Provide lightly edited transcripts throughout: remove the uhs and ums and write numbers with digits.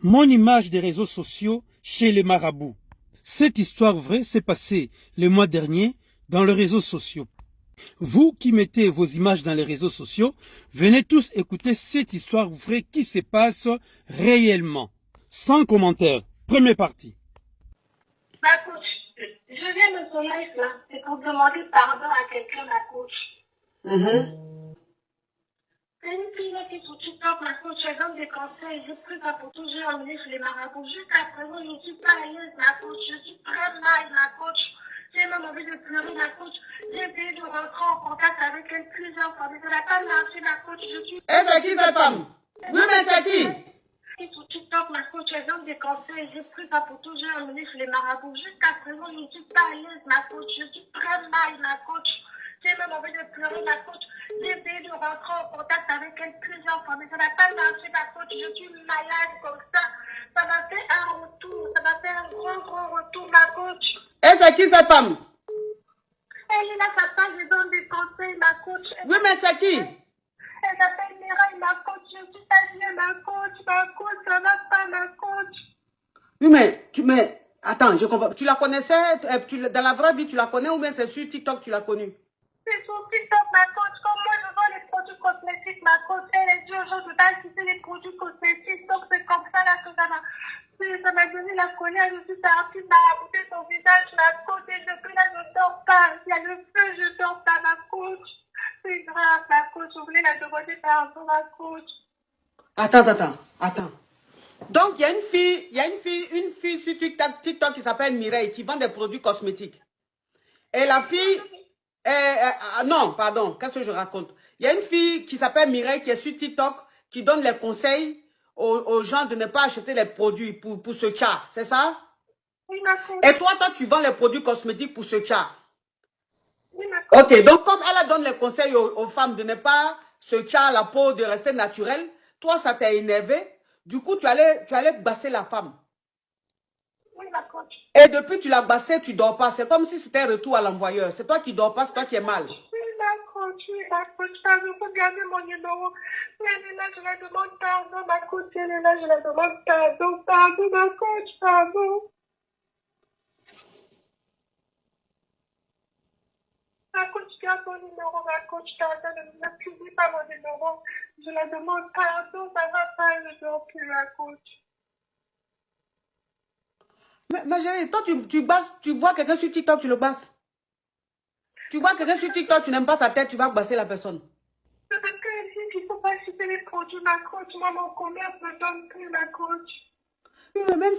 Mon image des réseaux sociaux chez les marabouts. Cette histoire vraie s'est passée le mois dernier dans les réseaux sociaux. Vous qui mettez vos images dans les réseaux sociaux, venez tous écouter cette histoire vraie qui se passe réellement. Sans commentaire. Première partie. Ma coach, je viens de ton live là, c'est pour demander pardon à quelqu'un, ma coach. C'est une fille là qui est sur TikTok, ma coach, elle donne des conseils, je prie pas pour toujours emmener chez les marabouts. Jusqu'à présent, je ne suis pas à l'aise, ma coach, je suis très mal, ma coach. J'ai même envie de pleurer, ma coach. J'ai essayé de rentrer en contact avec elle plusieurs fois, mais ça n'a pas marché, ma coach. Je suis... Et c'est qui cette femme? Oui, mais c'est qui? Sur TikTok, ma coach, elle donne des conseils, je prie pas pour toujours emmener chez les marabouts. Jusqu'à présent, je ne suis pas à l'aise, ma coach, je suis très mal, ma coach. J'ai même envie de pleurer, ma coach. J'ai essayé de rentrer en contact avec elle plusieurs fois, mais ça n'a pas marché, ma coach. Je suis malade comme ça. Ça m'a fait un retour, ça m'a fait un gros retour, ma coach. Et c'est qui cette femme? Elle est là, sa page, je donne des conseils, ma coach. Oui, mais c'est qui? Elle s'appelle Mireille, ma coach. Je suis pas bien, ma coach, ça va pas, ma coach. Oui, mais, attends, je comprends. Tu la connaissais, dans la vraie vie, tu la connais ou bien c'est sur TikTok que tu l'as connue? C'est sur TikTok, ma coach. Comme moi, je vends les produits cosmétiques, ma coach. Elle est due aux gens de base, c'est les produits cosmétiques. Donc, c'est comme ça, là, que ça m'a donné la colère. Je suis partie marabouter son visage, ma coach. Et depuis là, je dors pas. Il y a le feu, je dors pas, ma coach. C'est grave, ma coach. Je voulais la demander pardon, ma coach. Attends. Donc, il y a une fille sur TikTok qui s'appelle Mireille, qui vend des produits cosmétiques. Et la fille... non, pardon, qu'est-ce que je raconte? Il y a une fille qui s'appelle Mireille qui est sur TikTok, qui donne les conseils aux gens de ne pas acheter les produits pour ce chat, c'est ça? Oui, ma coach. Et toi, tu vends les produits cosmétiques pour ce chat. Oui, ma coach. Ok, donc comme elle donne les conseils aux femmes de ne pas se chat la peau, de rester naturelle, toi, ça t'a énervé. Du coup, tu allais basser la femme. Oui, ma coach. Et depuis tu l'as bassé, tu dors pas. C'est comme si c'était un retour à l'envoyeur. C'est toi qui dors pas, c'est toi qui es mal. Oui, ma coach, pardon, regardez mon numéro. Elle est là, je la demande pardon, ma coach, elle est là, je la demande pardon, ma coach, pardon. Ma coach, garde mon numéro, ma coach, pardon, ne publie pas mon numéro. Je la demande pardon, ça va pas, je dors plus, ma coach. Mais chérie, toi, tu vois quelqu'un sur TikTok, tu le basses. Tu vois quelqu'un sur TikTok, tu n'aimes pas sa tête, tu vas basser la personne. C'est parce qu'elle dit qu'il ne faut pas acheter les produits, ma coach. Moi, mon commerce ne donne plus, ma coach. Oui, mais même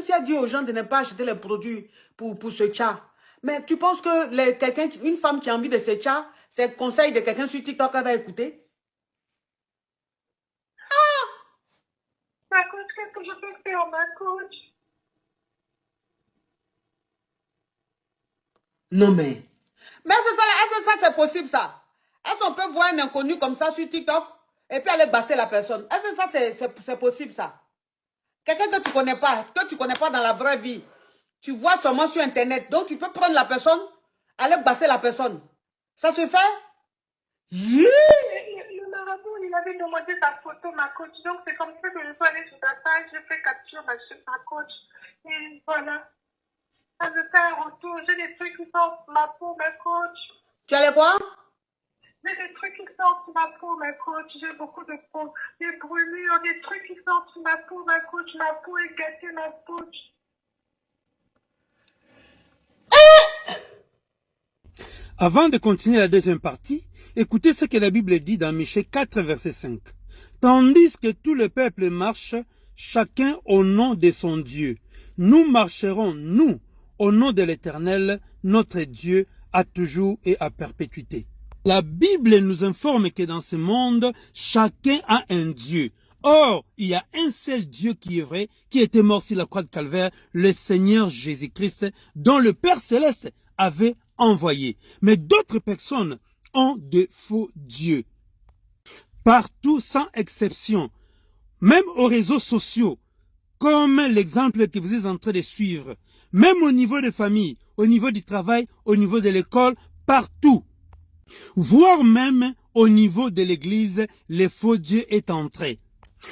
si elle dit aux gens de ne pas acheter les produits pour ce chat, mais tu penses que une femme qui a envie de ce chat, c'est le conseil de quelqu'un sur TikTok, elle va écouter? Ma coach, qu'est-ce que je peux faire, ma coach? Non, mais est-ce que ça, c'est possible, ça? Est-ce qu'on peut voir un inconnu comme ça sur TikTok et puis aller basser la personne? Est-ce que ça, c'est possible, ça? Quelqu'un que tu connais pas dans la vraie vie, tu vois seulement sur Internet. Donc, tu peux prendre la personne, aller basser la personne. Ça se fait? Yeah. Le marabout, il avait demandé sa photo, ma coach. Donc, c'est comme ça que je suis allée sur ta page. J'ai fait capture, ma coach. Et voilà. Ça me fait un retour. J'ai des trucs qui sortent sur ma peau, ma coach. Tu allais quoi? J'ai des trucs qui sortent sur ma peau, ma coach. J'ai beaucoup de peau. Des brûlures, des trucs qui sortent sur ma peau, ma coach. Ma peau est gâtée, ma coach. Avant de continuer la deuxième partie, écoutez ce que la Bible dit dans Michée 4, verset 5. Tandis que tout le peuple marche, chacun au nom de son Dieu. Nous marcherons, nous, au nom de l'Éternel, notre Dieu, à toujours et à perpétuité. La Bible nous informe que dans ce monde, chacun a un Dieu. Or, il y a un seul Dieu qui est vrai, qui était mort sur la croix de Calvaire, le Seigneur Jésus-Christ, dont le Père Céleste avait envoyé. Mais d'autres personnes ont de faux dieux. Partout, sans exception, même aux réseaux sociaux, comme l'exemple que vous êtes en train de suivre, même au niveau des familles, au niveau du travail, au niveau de l'école, partout, voire même au niveau de l'église, les faux dieux est entré.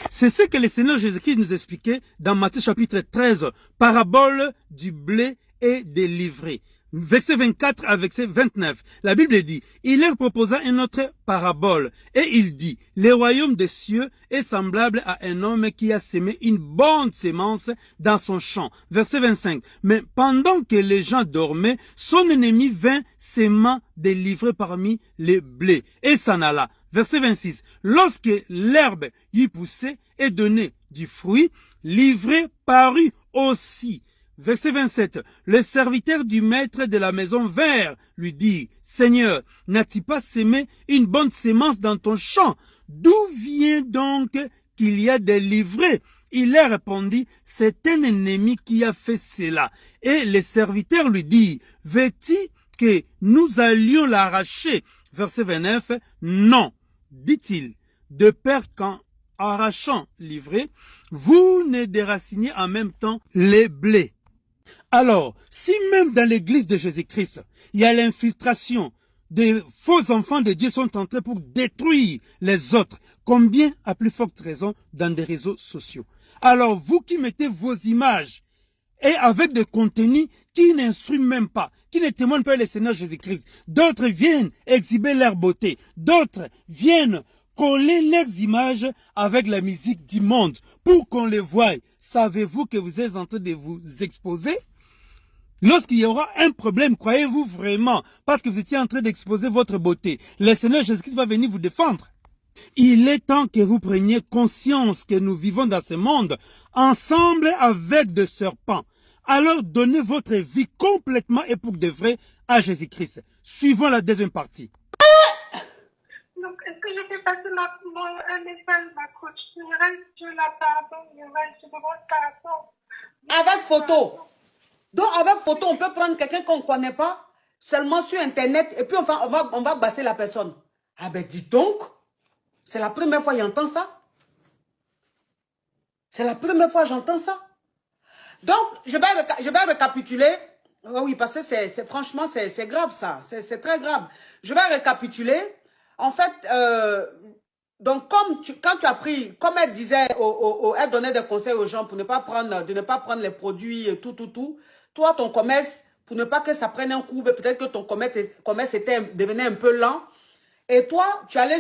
C'est ce que le Seigneur Jésus-Christ nous expliquait dans Matthieu chapitre 13, parabole du blé et des livrées. Verset 24 à verset 29, la Bible dit, il leur proposa une autre parabole, et il dit, le royaume des cieux est semblable à un homme qui a semé une bonne sémence dans son champ. Verset 25, mais pendant que les gens dormaient, son ennemi vint s'aimant des livrées parmi les blés, et s'en alla. Verset 26, lorsque l'herbe y poussait et donnait du fruit, l'ivrée parut aussi. Verset 27. Le serviteur du maître de la maison vint lui dire, Seigneur, n'as-tu pas sémé une bonne sémence dans ton champ? D'où vient donc qu'il y a des livrées? Il leur répondit, c'est un ennemi qui a fait cela. Et le serviteur lui dit, veux-tu que nous allions l'arracher? Verset 29. Non, dit-il, de peur qu'en arrachant l'ivrée, vous ne déracinez en même temps les blés. Alors, si même dans l'église de Jésus-Christ, il y a l'infiltration, des faux enfants de Dieu sont entrés pour détruire les autres, combien à plus forte raison dans des réseaux sociaux. Alors, vous qui mettez vos images et avec des contenus qui n'instruisent même pas, qui ne témoignent pas le Seigneur Jésus-Christ, d'autres viennent exhiber leur beauté, d'autres viennent coller leurs images avec la musique du monde pour qu'on les voie. Savez-vous que vous êtes en train de vous exposer? Lorsqu'il y aura un problème, croyez-vous vraiment, parce que vous étiez en train d'exposer votre beauté, le Seigneur Jésus-Christ va venir vous défendre? Il est temps que vous preniez conscience que nous vivons dans ce monde ensemble avec des serpents. Alors donnez votre vie complètement et pour de vrai à Jésus-Christ. Suivons la deuxième partie. Donc, est-ce que je peux passer un message, ma coach? Je reste sur la pardon, je reste sur votre pardon. Avec photo. Donc, avec photo, on peut prendre quelqu'un qu'on ne connaît pas, seulement sur Internet, et puis on va basser la personne. Ah ben, dis donc, c'est la première fois que j'entends ça. C'est la première fois que j'entends ça. Donc, je vais récapituler. Oh oui, parce que franchement, c'est grave ça. C'est très grave. Je vais récapituler. En fait, donc quand tu as pris, comme elle disait, elle donnait des conseils aux gens pour de ne pas prendre les produits et tout. Toi, ton commerce, pour ne pas que ça prenne un coup, peut-être que ton commerce devenait un peu lent. Et toi, tu allais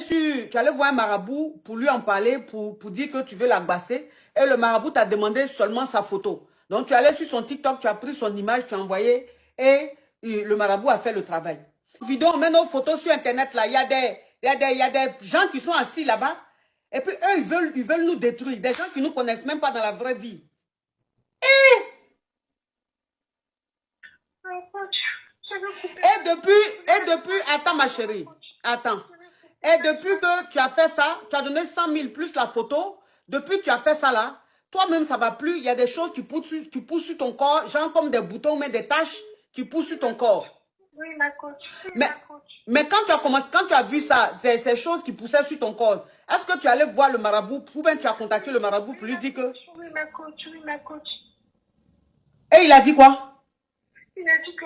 voir un marabout pour lui en parler, pour dire que tu veux l'agbaser. Et le marabout t'a demandé seulement sa photo. Donc, tu allais sur son TikTok, tu as pris son image, tu as envoyé et le marabout a fait le travail. Vidéo, on met nos photos sur Internet, là. Il y a des gens qui sont assis là-bas. Et puis, eux, ils veulent nous détruire. Des gens qui ne nous connaissent même pas dans la vraie vie. Et depuis, attends ma chérie, attends. Et depuis que tu as fait ça, tu as donné 100 000 plus la photo, depuis que tu as fait ça là, toi-même ça va plus, il y a des choses qui poussent sur ton corps, genre comme des boutons, mais des taches qui poussent sur ton corps. Oui, ma coach. Mais quand tu as vu ça, ces choses qui poussaient sur ton corps, est-ce que tu allais voir le marabout, ou bien tu as contacté le marabout pour lui dire que... Oui, ma coach. Et il a dit quoi? Il a dit que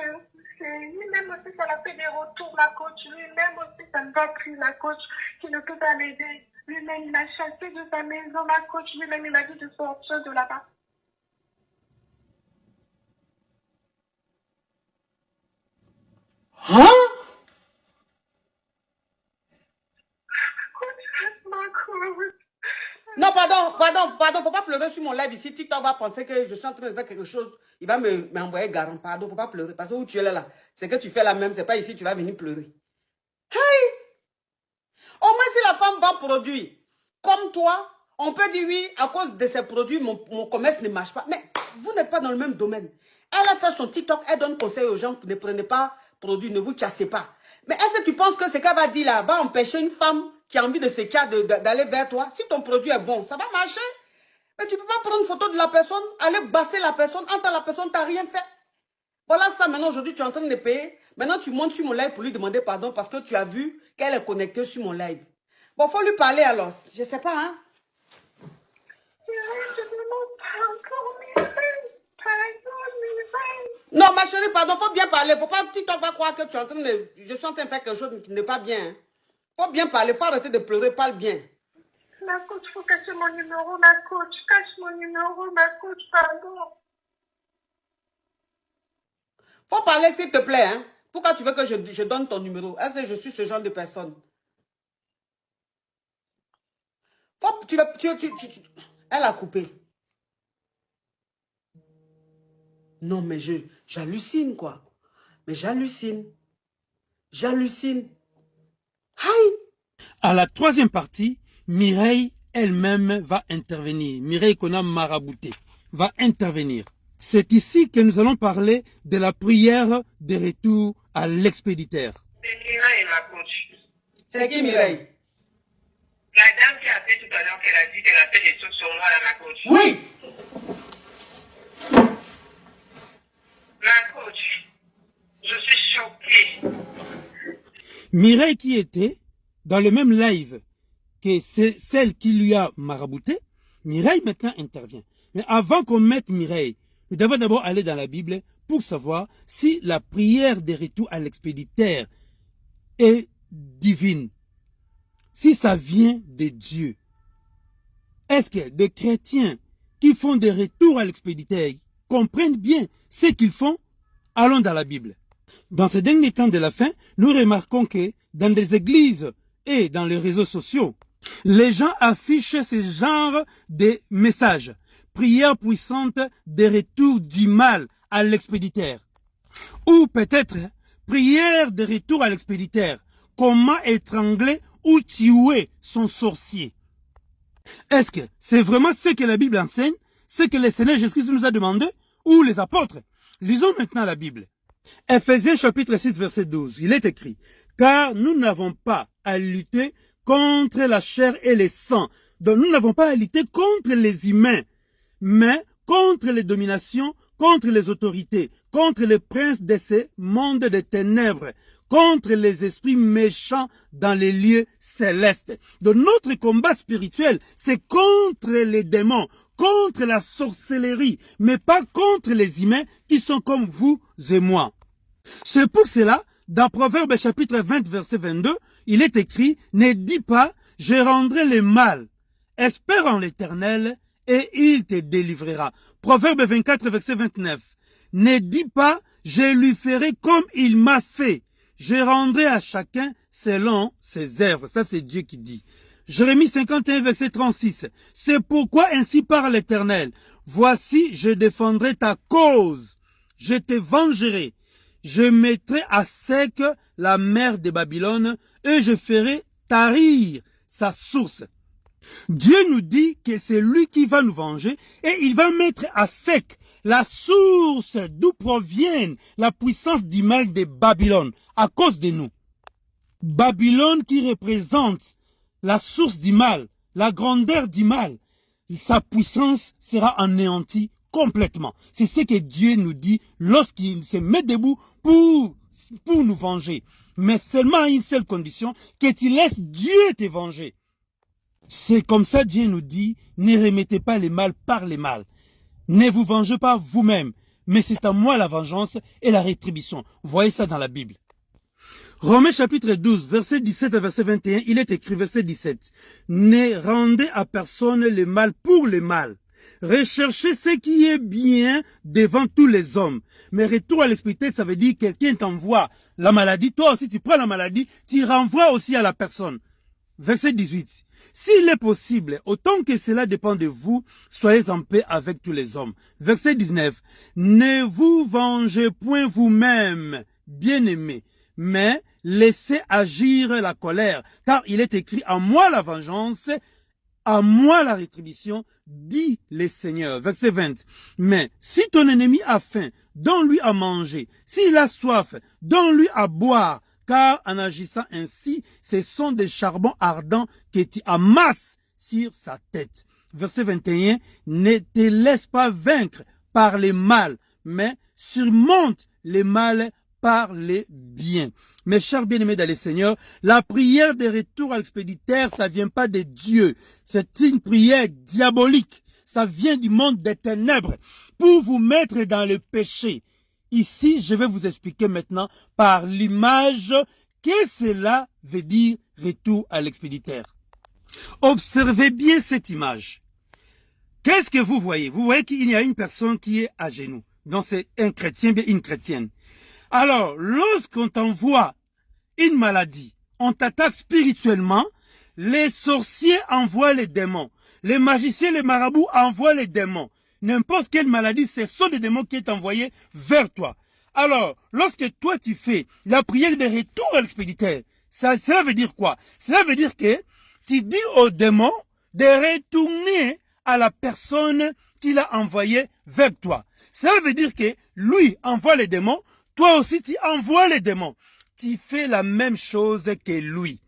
lui-même aussi, ça l'a fait des retours, ma coach. Lui-même aussi, ça ne va plus, ma coach, qui ne peut pas m'aider. Lui-même, il m'a chassé de sa maison, ma coach. Lui-même, il m'a dit de sortir de là-bas. Hein? Non, pardon, faut pas pleurer sur mon live ici. TikTok va penser que je suis en train de faire quelque chose. Il va m'envoyer garant. Pardon, faut pas pleurer. Parce que où tu es là, c'est que tu fais la même. C'est pas ici, tu vas venir pleurer. Hey! Au moins, si la femme vend produit comme toi, on peut dire oui, à cause de ces produits, mon commerce ne marche pas. Mais vous n'êtes pas dans le même domaine. Elle a fait son TikTok, elle donne conseil aux gens, ne prenez pas produit, ne vous cassez pas. Mais est-ce que tu penses que ce qu'elle va dire là va empêcher une femme qui a envie de se casser d'aller vers toi? Si ton produit est bon, ça va marcher. Mais tu ne peux pas prendre une photo de la personne, aller basser la personne, entre la personne, tu n'as rien fait. Voilà ça, maintenant, aujourd'hui, tu es en train de payer. Maintenant, tu montes sur mon live pour lui demander pardon parce que tu as vu qu'elle est connectée sur mon live. Bon, il faut lui parler alors. Je ne sais pas, hein. Non, ma chérie, pardon, il faut bien parler. Faut pas TikTok va croire que tu es en train je suis en train de faire quelque chose qui n'est pas bien. Il faut bien parler, il faut arrêter de pleurer, parle bien. Je Ma coach, faut cacher mon numéro, ma coach. Cache mon numéro, ma coach, pardon. Faut parler, s'il te plaît. Hein? Pourquoi tu veux que je donne ton numéro? Est-ce que je suis ce genre de personne? Faut, elle a coupé. Non, mais j'hallucine, quoi. Mais j'hallucine. J'hallucine. Aïe! À la troisième partie, Mireille elle-même va intervenir. Mireille qu'on a marabouté va intervenir. C'est ici que nous allons parler de la prière de retour à l'expéditeur. C'est Mireille, ma coach. C'est qui, Mireille? La dame qui a fait tout à l'heure, qu'elle a dit qu'elle a fait des trucs sur moi, là, ma coach. Oui! Ma coach, je suis choquée. Mireille qui était dans le même live que c'est celle qui lui a marabouté, Mireille maintenant intervient. Mais avant qu'on mette Mireille, nous devons d'abord aller dans la Bible pour savoir si la prière de retour à l'expéditeur est divine. Si ça vient de Dieu. Est-ce que des chrétiens qui font des retours à l'expéditeur comprennent bien ce qu'ils font? Allons dans la Bible. Dans ces derniers temps de la fin, nous remarquons que dans des églises et dans les réseaux sociaux, les gens affichent ce genre de messages. Prière puissante de retour du mal à l'expéditeur. Ou peut-être prière de retour à l'expéditeur. Comment étrangler ou tuer son sorcier. Est-ce que c'est vraiment ce que la Bible enseigne? Ce que le Seigneur Jésus-Christ nous a demandé? Ou les apôtres? Lisons maintenant la Bible. Ephésiens chapitre 6 verset 12. Il est écrit: car nous n'avons pas à lutter contre la chair et le sang. Donc nous n'avons pas à lutter contre les humains, mais contre les dominations, contre les autorités, contre les princes de ce monde de ténèbres, contre les esprits méchants dans les lieux célestes. Donc notre combat spirituel, c'est contre les démons, contre la sorcellerie, mais pas contre les humains qui sont comme vous et moi. C'est pour cela, dans Proverbe chapitre 20 verset 22, il est écrit: ne dis pas, je rendrai le mal. Espère en l'Éternel et il te délivrera. Proverbe 24 verset 29. Ne dis pas, je lui ferai comme il m'a fait. Je rendrai à chacun selon ses œuvres. Ça, c'est Dieu qui dit. Jérémie 51, verset 36. C'est pourquoi ainsi parle l'Éternel. Voici, je défendrai ta cause. Je te vengerai. Je mettrai à sec la mer de Babylone et je ferai tarir sa source. Dieu nous dit que c'est lui qui va nous venger et il va mettre à sec la source d'où provient la puissance du mal de Babylone à cause de nous. Babylone qui représente la source du mal, la grandeur du mal, sa puissance sera anéantie complètement. C'est ce que Dieu nous dit lorsqu'il se met debout pour nous venger. Mais seulement à une seule condition, que tu laisses Dieu te venger. C'est comme ça Dieu nous dit: ne remettez pas les mal par les mal. Ne vous vengez pas vous-même, mais c'est à moi la vengeance et la rétribution. Vous voyez ça dans la Bible. Romains chapitre 12, verset 17 à verset 21, il est écrit, verset 17. Ne rendez à personne le mal pour le mal. Recherchez ce qui est bien devant tous les hommes. Mais retour à l'expéditeur, ça veut dire que quelqu'un t'envoie la maladie. Toi aussi, tu prends la maladie, tu renvoies aussi à la personne. Verset 18. S'il est possible, autant que cela dépend de vous, soyez en paix avec tous les hommes. Verset 19. Ne vous vengez point vous-même, bien-aimés, mais laissez agir la colère, car il est écrit: à moi la vengeance, à moi la rétribution, dit le Seigneur. Verset 20. Mais si ton ennemi a faim, donne-lui à manger. S'il a soif, donne-lui à boire. Car en agissant ainsi, ce sont des charbons ardents que tu amasses sur sa tête. Verset 21. Ne te laisse pas vaincre par les mal, mais surmonte les mal par les biens. Mes chers bien-aimés dans le Seigneur, la prière de retour à l'expéditeur, ça vient pas de Dieu. C'est une prière diabolique. Ça vient du monde des ténèbres pour vous mettre dans le péché. Ici, je vais vous expliquer maintenant par l'image que cela veut dire retour à l'expéditeur. Observez bien cette image. Qu'est-ce que vous voyez? Vous voyez qu'il y a une personne qui est à genoux. Donc c'est un chrétien, bien une chrétienne. Alors, lorsqu'on t'envoie une maladie, on t'attaque spirituellement, les sorciers envoient les démons. Les magiciens, les marabouts envoient les démons. N'importe quelle maladie, ce sont des démons qui sont envoyés vers toi. Alors, lorsque toi tu fais la prière de retour à l'expéditeur, cela veut dire quoi? Cela veut dire que tu dis aux démons de retourner à la personne qui l'a envoyé vers toi. Cela veut dire que lui envoie les démons, toi aussi tu envoies les démons. Tu fais la même chose que lui.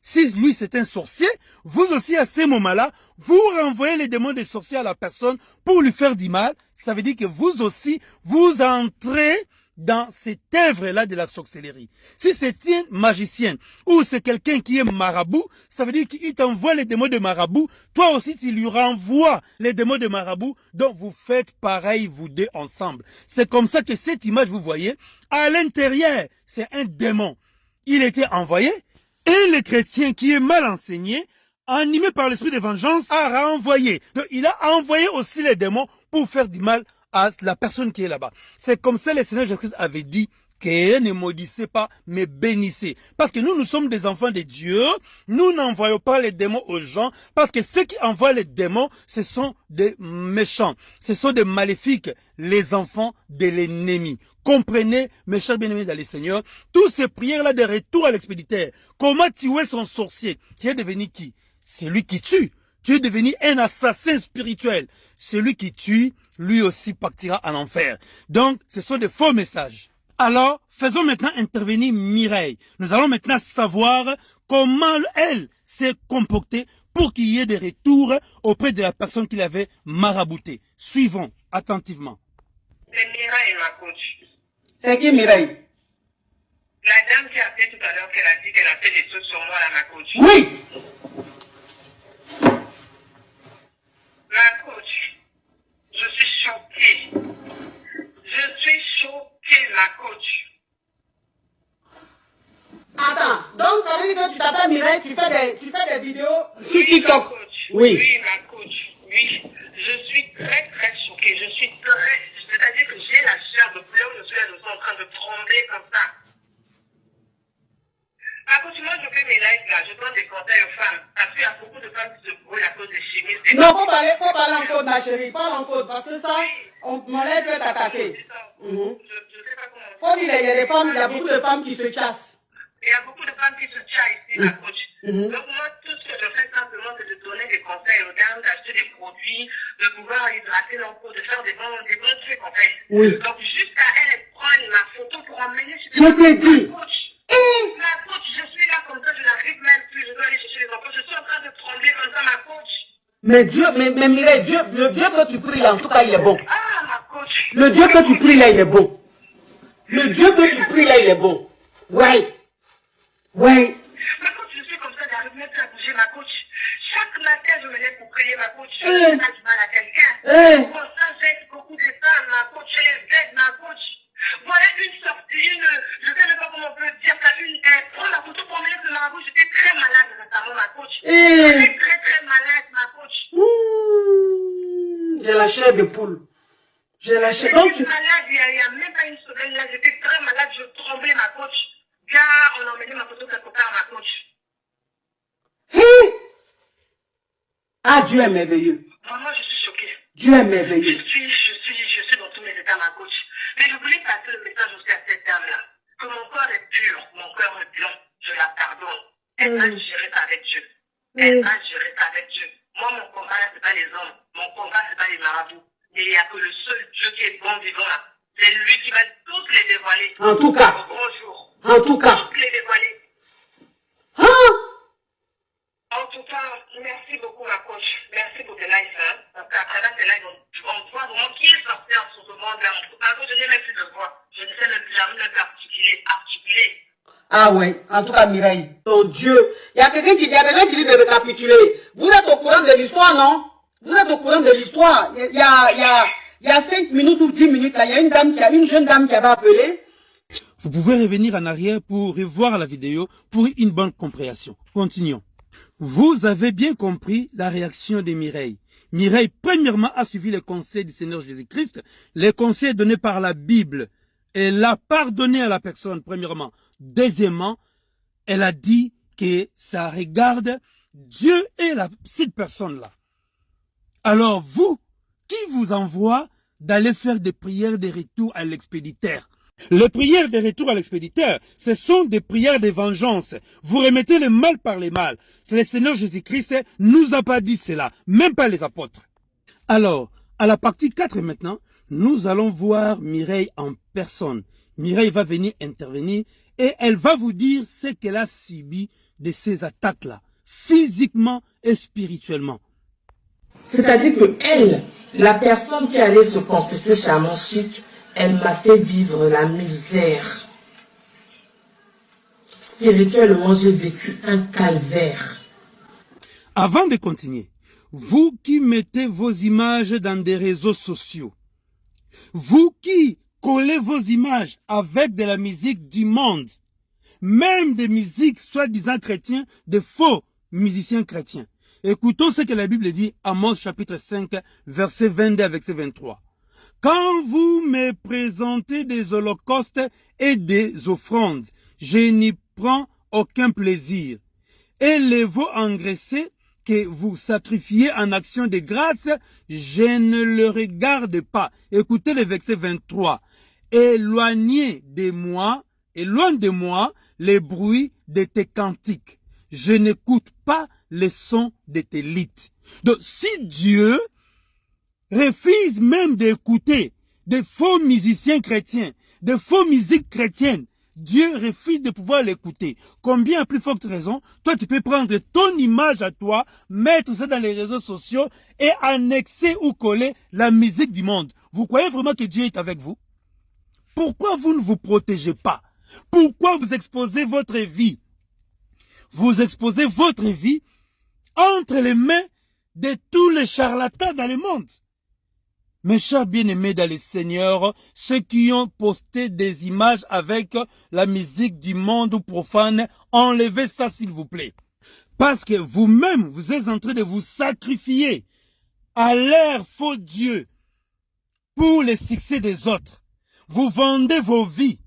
Si lui c'est un sorcier, vous aussi à ce moment-là, vous renvoyez les démons des sorciers à la personne pour lui faire du mal. Ça veut dire que vous aussi, vous entrez dans cette œuvre-là de la sorcellerie. Si c'est un magicien ou c'est quelqu'un qui est marabout, ça veut dire qu'il t'envoie les démons de marabout. Toi aussi, tu lui renvoies les démons de marabout. Donc, vous faites pareil, vous deux ensemble. C'est comme ça que cette image, vous voyez, à l'intérieur, c'est un démon. Il était envoyé et le chrétien qui est mal enseigné, animé par l'esprit de vengeance, a renvoyé. Donc, il a envoyé aussi les démons pour faire du mal à la personne qui est là-bas. C'est comme ça le Seigneur Jésus-Christ avait dit que ne maudissez pas, mais bénissez. Parce que nous sommes des enfants de Dieu. Nous n'envoyons pas les démons aux gens. Parce que ceux qui envoient les démons, ce sont des méchants. Ce sont des maléfiques, les enfants de l'ennemi. Comprenez, mes chers bien-aimés dans le Seigneur, toutes ces prières-là de retour à l'expéditeur. Comment tuer son sorcier? Qui est devenu qui? Celui qui tue. Tu es devenu un assassin spirituel. Celui qui tue, lui aussi partira en enfer. Donc, ce sont des faux messages. Alors, faisons maintenant intervenir Mireille. Nous allons maintenant savoir comment elle s'est comportée pour qu'il y ait des retours auprès de la personne qui l'avait marabouté. Suivons attentivement. C'est Mireille, ma coach. C'est qui Mireille? La dame qui a fait tout à l'heure qu'elle a dit qu'elle a fait des trucs sur moi, là, ma coach. Oui. Ma coach, je suis choquée. Je suis choquée, ma coach. Attends, donc ça veut dire que tu t'appelles Mireille, tu fais des vidéos sur Oui, TikTok. ma coach. Oui. Oui, ma coach. Oui. Je suis très, très choquée. Je suis très... C'est-à-dire que j'ai la chair de poule, je suis en train de trembler comme ça. Ma coach, moi, je fais mes lives là. Je donne des conseils aux femmes. Parce qu'il y a beaucoup de femmes qui se brûlent à cause des chimistes. Non, faut parler en code, ma chérie. Parle en code, parce que ça, mon lait peut t'attaquer. Je sais pas comment... Faut dire, il y a des femmes, il y a beaucoup de femmes qui se cassent. Il y a beaucoup de femmes qui se tiennent ici, ma coach. Donc moi, tout ce que je fais simplement, c'est de donner des conseils aux dames, d'acheter des produits, de pouvoir hydrater leur peau, de faire des bons trucs, en fait. Oui. Donc jusqu'à elle prendre ma photo pour emmener sur Je t'ai dit. Ma coach, je suis là comme ça, je n'arrive même plus, je dois aller chercher les enfants. Je suis en train de trembler comme ça, ma coach. Mais Dieu, mais Mireille, le Dieu que tu pries là, en tout cas, il est bon. Ah, ma coach. Le Dieu que tu pries là, il est bon. Le Dieu que tu pries là, il est bon. Ouais. Ouais. Ma coach, je suis comme ça, j'arrive même plus à bouger, ma coach. Chaque matin, je me lève pour prier, ma coach. Je fais pas du mal à quelqu'un. Pour ça, j'aide beaucoup de femmes, ma coach. Je les aide, ma coach. Voilà une sortie, je sais même pas comment on peut dire ça, prends la photo pour emmener sur ma bouche. J'étais très malade récemment, ma coach. J'étais très, très malade, ma coach. J'ai la chair de poule. J'ai la chair. J'étais malade, il y a même pas une semaine là, j'étais très malade, je tremblais, ma coach. Car on a emmené ma photo quelque part, ma coach. Ah, Dieu est merveilleux. Maman, je suis choquée. Dieu est merveilleux. Je suis dans tous mes états, ma coach. Mais je voulais passer le message aussi à cette dame-là. Que mon corps est pur, mon cœur est blanc. Je la pardonne. Elle va gérer ça avec Dieu. Elle va gérer ça avec Dieu. Moi, mon combat là, c'est pas les hommes. Mon combat, c'est pas les marabouts. Mais il n'y a que le seul Dieu qui est bon vivant là. C'est lui qui va tous les dévoiler. En tout cas. Au grand jour. En tout cas. Tous les dévoiler. Hein? En tout cas, merci beaucoup, ma coach. Merci pour tes lives, hein. Parce qu'à travers tes lives, on voit vraiment qui est sorti en ce monde-là. Parce que je n'ai même plus de voix. Je ne sais même plus, j'arrive même plus à articuler. Ah ouais, en tout cas, Mireille, ton Dieu. Il y a quelqu'un qui dit de récapituler. Vous êtes au courant de l'histoire, non? Vous êtes au courant de l'histoire. Il y a 5 minutes ou 10 minutes, là, il y a une jeune dame qui avait appelé. Vous pouvez revenir en arrière pour revoir la vidéo pour une bonne compréhension. Continuons. Vous avez bien compris la réaction de Mireille. Mireille, premièrement, a suivi les conseils du Seigneur Jésus-Christ, les conseils donnés par la Bible. Elle a pardonné à la personne, premièrement. Deuxièmement, elle a dit que ça regarde Dieu et cette personne-là. Alors vous, qui vous envoie d'aller faire des prières de retour à l'expéditeur? Les prières de retour à l'expéditeur, ce sont des prières de vengeance. Vous remettez le mal par le mal. Le Seigneur Jésus-Christ nous a pas dit cela, même pas les apôtres. Alors, à la partie 4 maintenant, nous allons voir Mireille en personne. Mireille va venir intervenir et elle va vous dire ce qu'elle a subi de ces attaques-là, physiquement et spirituellement. C'est-à-dire que elle, la personne qui allait se confesser chez Amon Chic, elle m'a fait vivre la misère. Spirituellement, j'ai vécu un calvaire. Avant de continuer, vous qui mettez vos images dans des réseaux sociaux, vous qui collez vos images avec de la musique du monde, même des musiques soi-disant chrétiens, de faux musiciens chrétiens. Écoutons ce que la Bible dit, Amos chapitre 5, verset 22 à verset 23. Quand vous me présentez des holocaustes et des offrandes, je n'y prends aucun plaisir. Et les veaux engraissés que vous sacrifiez en action de grâce, je ne le regarde pas. Écoutez le verset 23. Éloigne de moi les bruits de tes cantiques. Je n'écoute pas les sons de tes lites. Donc, si Dieu refuse même d'écouter des faux musiciens chrétiens, des faux musiques chrétiennes, Dieu refuse de pouvoir l'écouter. Combien à plus forte raison, toi tu peux prendre ton image à toi, mettre ça dans les réseaux sociaux et annexer ou coller la musique du monde. Vous croyez vraiment que Dieu est avec vous? Pourquoi vous ne vous protégez pas? Pourquoi vous exposez votre vie? Vous exposez votre vie entre les mains de tous les charlatans dans le monde. Mes chers bien-aimés dans le Seigneur, ceux qui ont posté des images avec la musique du monde profane, enlevez ça s'il vous plaît. Parce que vous-même, vous êtes en train de vous sacrifier à leur faux Dieu pour le succès des autres. Vous vendez vos vies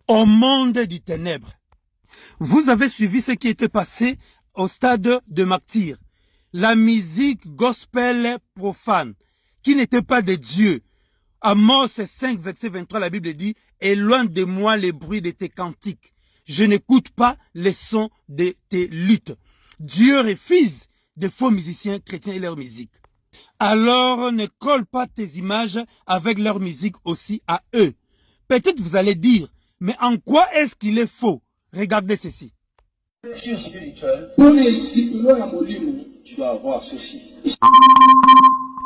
au monde du ténèbre. Vous avez suivi ce qui était passé au stade de martyr. La musique gospel profane, qui n'était pas de Dieu. Amos 5, verset 23, la Bible dit, « Éloigne de moi les bruits de tes cantiques. Je n'écoute pas les sons de tes luttes. » Dieu refuse de faux musiciens chrétiens et leur musique. Alors ne colle pas tes images avec leur musique aussi à eux. Peut-être vous allez dire, mais en quoi est-ce qu'il est faux? Regardez ceci. Spirituel, tu dois avoir ceci.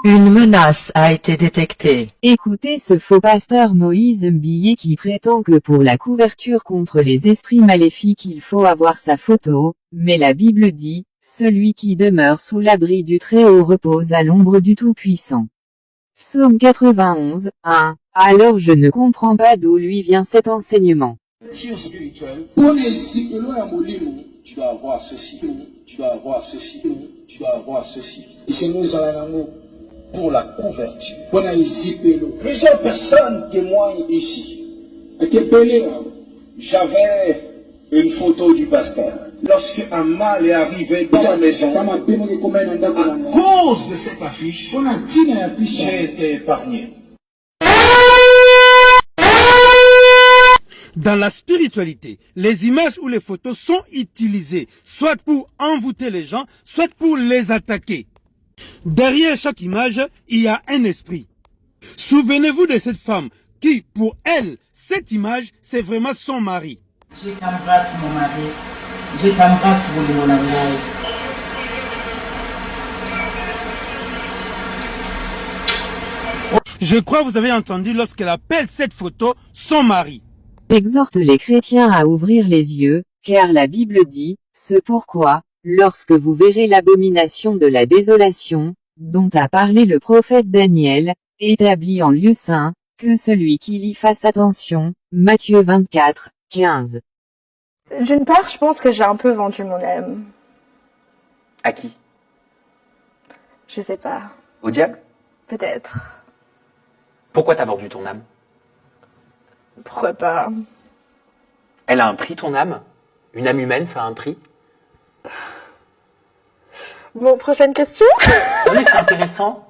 Une menace a été détectée. Écoutez ce faux pasteur Moïse Mbillé qui prétend que pour la couverture contre les esprits maléfiques il faut avoir sa photo, mais la Bible dit, celui qui demeure sous l'abri du Très-Haut repose à l'ombre du Tout-Puissant. Psaume 91, 1. Alors je ne comprends pas d'où lui vient cet enseignement. Spirituel, tu dois avoir ceci. Tu dois avoir ceci. Tu dois avoir ceci. Pour la couverture. Plusieurs personnes témoignent ici. J'avais une photo du pasteur. Lorsque un mal est arrivé dans la maison, à cause de cette affiche, j'ai été épargné. Dans la spiritualité, les images ou les photos sont utilisées, soit pour envoûter les gens, soit pour les attaquer. Derrière chaque image, il y a un esprit. Souvenez-vous de cette femme qui, pour elle, cette image, c'est vraiment son mari. Je t'embrasse mon mari, je t'embrasse mon amour. Je crois que vous avez entendu lorsqu'elle appelle cette photo son mari. Exhorte les chrétiens à ouvrir les yeux, car la Bible dit, ce pourquoi, lorsque vous verrez l'abomination de la désolation, dont a parlé le prophète Daniel, établi en lieu saint, que celui qui y fasse attention, Matthieu 24, 15. D'une part, je pense que j'ai un peu vendu mon âme. À qui? Je sais pas. Au diable? Peut-être. Pourquoi t'as vendu ton âme? Pourquoi pas? Elle a un prix, ton âme? Une âme humaine, ça a un prix? Bon, prochaine question. Non mais c'est intéressant.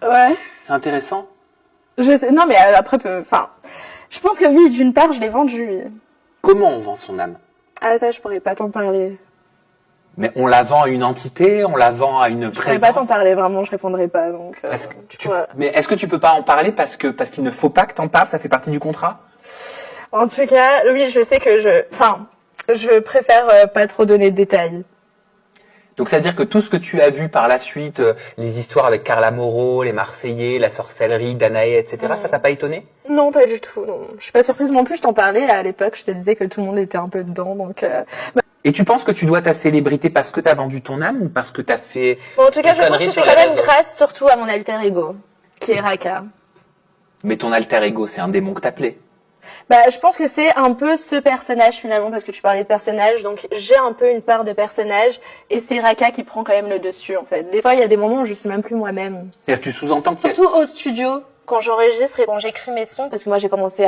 Ouais. C'est intéressant. Je sais, non mais après, enfin, je pense que oui, d'une part, je l'ai vendu, oui. Comment on vend son âme? Ah ça, je pourrais pas t'en parler. Mais on la vend à une entité, on la vend à une Je présence. pourrais pas t'en parler, vraiment, je répondrai pas, donc... Mais est-ce que tu peux pas en parler parce qu'il ne faut pas que t'en parles, ça fait partie du contrat? En tout cas, oui, je sais que je préfère pas trop donner de détails. Donc ça veut dire que tout ce que tu as vu par la suite, les histoires avec Carla Moreau, les Marseillais, la sorcellerie, Danaé, etc., ça t'a pas étonné? Non, pas du tout, non. Je suis pas surprise non plus, je t'en parlais à l'époque, je te disais que tout le monde était un peu dedans, donc... Et tu penses que tu dois ta célébrité parce que t'as vendu ton âme ou parce que t'as fait... Bon, en tout cas, je pense conneries que c'est sur quand les même réseaux? grâce surtout à mon alter ego, qui est Raka. Mais ton alter ego, c'est un démon que t'appelais. Bah, je pense que c'est un peu ce personnage finalement, parce que tu parlais de personnage, donc j'ai un peu une part de personnage, et c'est Raka qui prend quand même le dessus en fait. Des fois, il y a des moments où je suis même plus moi-même. C'est-à-dire que tu sous-entends que... Surtout au studio, quand j'enregistre et quand j'écris mes sons, parce que moi j'ai commencé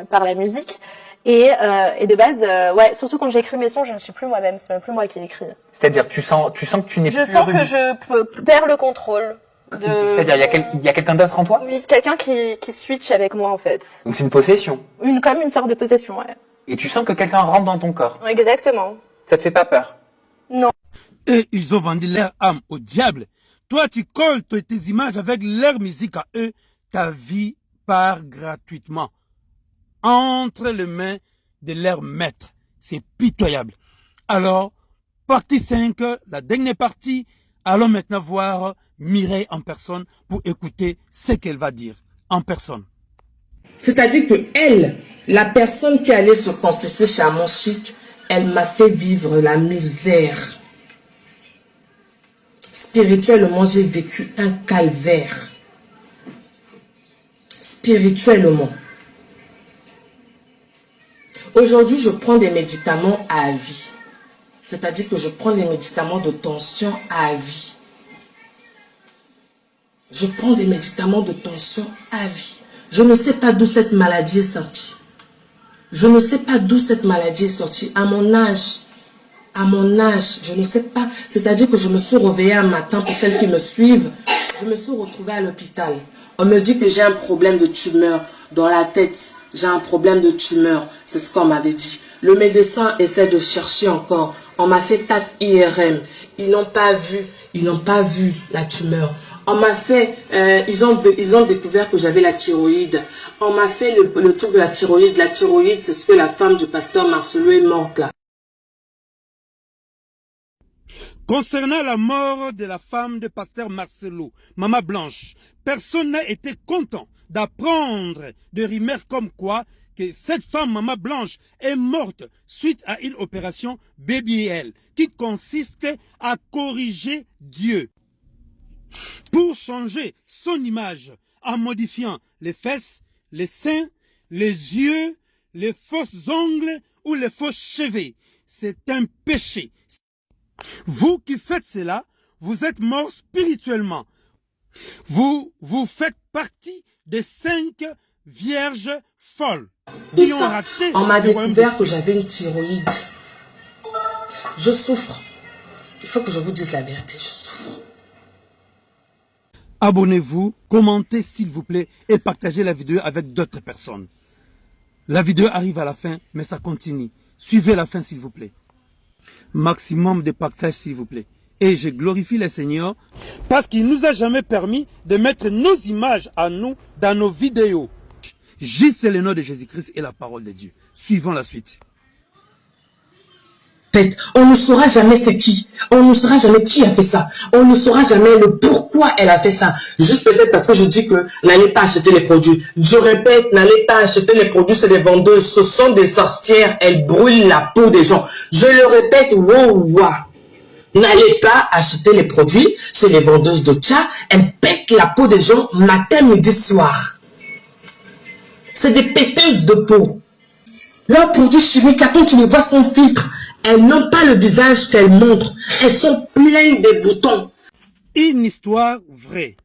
par la musique, et de base, ouais, surtout quand j'écris mes sons, je ne suis plus moi-même, c'est même plus moi qui écris. C'est-à-dire tu sens que tu n'es plus... Je sens que je perds le contrôle. C'est-à-dire il y a quelqu'un d'autre en toi? Oui, quelqu'un qui switch avec moi en fait. Donc c'est une possession. Comme une sorte de possession, ouais. Et tu sens que quelqu'un rentre dans ton corps. Exactement. Ça te fait pas peur? Non. Et ils ont vendu leur âme au diable. Toi, tu colles tes images avec leur musique à eux. Ta vie part gratuitement entre les mains de leur maître. C'est pitoyable. Alors, partie 5, la dernière partie, allons maintenant voir Mireille en personne pour écouter ce qu'elle va dire en personne. C'est-à-dire que elle, la personne qui allait se confesser chez Amon Chic, elle m'a fait vivre la misère. Spirituellement, j'ai vécu un calvaire. Spirituellement. Aujourd'hui, je prends des médicaments à vie. C'est-à-dire que je prends des médicaments de tension à vie. Je prends des médicaments de tension à vie. Je ne sais pas d'où cette maladie est sortie. Je ne sais pas d'où cette maladie est sortie. À mon âge, je ne sais pas. C'est-à-dire que je me suis réveillée un matin, pour celles qui me suivent, je me suis retrouvée à l'hôpital. On me dit que j'ai un problème de tumeur dans la tête. J'ai un problème de tumeur. C'est ce qu'on m'avait dit. Le médecin essaie de chercher encore. On m'a fait 4 IRM. Ils n'ont pas vu la tumeur. On m'a fait, ils ont découvert que j'avais la thyroïde. On m'a fait le tour de la thyroïde. La thyroïde, c'est ce que la femme du pasteur Marcelo est morte là. Concernant la mort de la femme de pasteur Marcelo, Maman Blanche, personne n'a été content d'apprendre de rumeurs comme quoi que cette femme, Maman Blanche, est morte suite à une opération BBL qui consiste à corriger Dieu pour changer son image en modifiant les fesses, les seins, les yeux, les fausses ongles ou les fausses cheveux. C'est un péché. Vous qui faites cela, vous êtes morts spirituellement. Vous faites partie des 5 vierges folles. Qui ont raté on m'a découvert que j'avais une thyroïde. Je souffre. Il faut que je vous dise la vérité, je souffre. Abonnez-vous, commentez s'il vous plaît et partagez la vidéo avec d'autres personnes. La vidéo arrive à la fin, mais ça continue. Suivez la fin s'il vous plaît. Maximum de partage s'il vous plaît. Et je glorifie le Seigneur parce qu'il nous a jamais permis de mettre nos images à nous dans nos vidéos. Juste le nom de Jésus-Christ et la parole de Dieu. Suivons la suite. On ne saura jamais c'est qui. On ne saura jamais qui a fait ça. On ne saura jamais le pourquoi elle a fait ça. Juste peut-être parce que je dis que n'allez pas acheter les produits. Je répète, n'allez pas acheter les produits, c'est des vendeuses. Ce sont des sorcières. Elles brûlent la peau des gens. Je le répète, wow. N'allez pas acheter les produits, c'est les vendeuses de tcha. Elles pètent la peau des gens matin, midi, soir. C'est des péteuses de peau. Leurs produits chimiques, là, quand tu les vois sans filtre, elles n'ont pas le visage qu'elles montrent. Elles sont pleines de boutons. Une histoire vraie.